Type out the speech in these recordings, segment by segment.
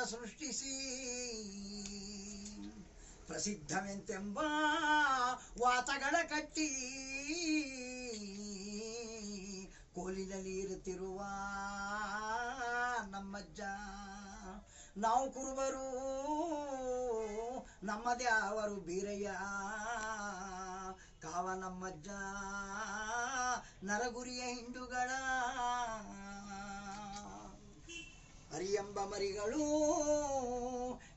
ಸೃಷ್ಟಿಸಿ ಪ್ರಸಿದ್ಧವೆಂತೆಂಬ ವಾತಗಳ ಕಟ್ಟಿ ಕೋಲಿನಲ್ಲಿ ಇರುತ್ತಿರುವ ನಮ್ಮಜ್ಜ ನಾವು ಕುರುಬರು ನಮ್ಮದೇ ಅವರು ಬೀರಯ್ಯ ಕಾವ ನಮ್ಮಜ್ಜ ನರಗುರಿಯ ಹಿಂಡುಗಳ ಹರಿಯೆಂಬ ಮರಿಗಳು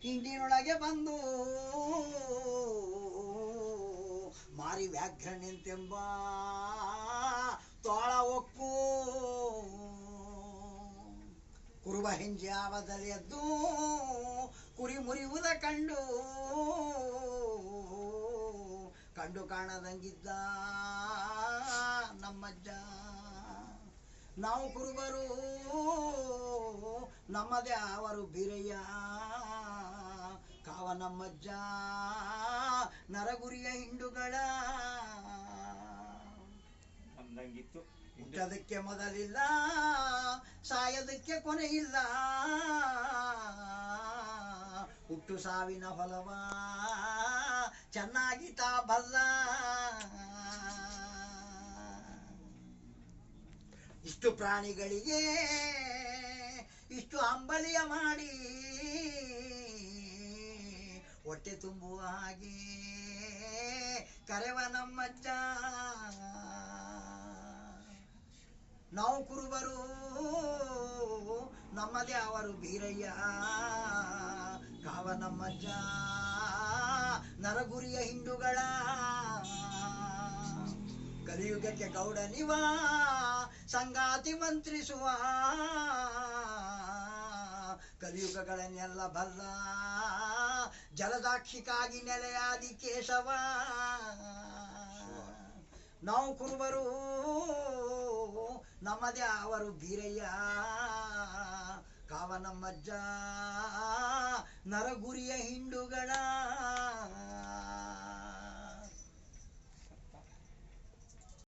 ಹಿಂಡಿನೊಳಗೆ ಬಂದು ಮಾರಿ ವ್ಯಾಘ್ರನೆಂತೆಂಬ ತೋಳ ಒಕ್ಕು ಕುರುಬ ಹೆಂಜೆ ಆವದಲ್ಲಿ ಎದ್ದು ಕುರಿ ಮುರಿಯುವುದ ಕಂಡು ಕಾಣದಂಗಿದ್ದ ನಮ್ಮಜ್ಜ ನಾವು ಕುರುಬರು ನಮ್ಮದೇ ಅವರು ಬೀರಯ್ಯ ಕಾವ ನಮ್ಮಜ್ಜ ನರಗುರಿಯ ಹಿಂಡುಗಳ ಹುಟ್ಟದಕ್ಕೆ ಮೊದಲಿಲ್ಲ ಸಾಯದಕ್ಕೆ ಕೊನೆ ಇಲ್ಲ ಹುಟ್ಟು ಸಾವಿನ ಹೊಲವ ಚೆನ್ನಾಗಿ ತಾ ಬಲ್ಲ ಇಷ್ಟು ಪ್ರಾಣಿಗಳಿಗೆ ಇಷ್ಟು ಅಂಬಲಿಯ ಮಾಡಿ ಹೊಟ್ಟೆ ತುಂಬುವ ಹಾಗೆ ಕರೆವ ನಮ್ಮಜ್ಜ ನಾವು ಕುರುಬರು ನಮ್ಮದೇ ಅವರು ಬೀರಯ್ಯ ಕಾವ ನಮ್ಮಜ್ಜ ನರಗುರಿಯ ಹಿಂಡುಗಳ ಕಲಿಯುಗಕ್ಕೆ ಗೌಡನಿವ ಸಂಗಾತಿ ಮಂತ್ರಿಸುವ ಕಲಿಯುಗಗಳನ್ನೆಲ್ಲ ಬಲ್ಲ ಜಲದಾಕ್ಷಿಕಾಗಿ ನೆಲೆಯಾದಿ ಕೇಶವ ನಾವು ಕುರುಬರು ನಮ್ಮದೇ ಅವರು ಬೀರಯ್ಯ ಕಾವ ನಮ್ಮಜ್ಜ ನರಗುರಿಯ ಹಿಂಡುಗಳ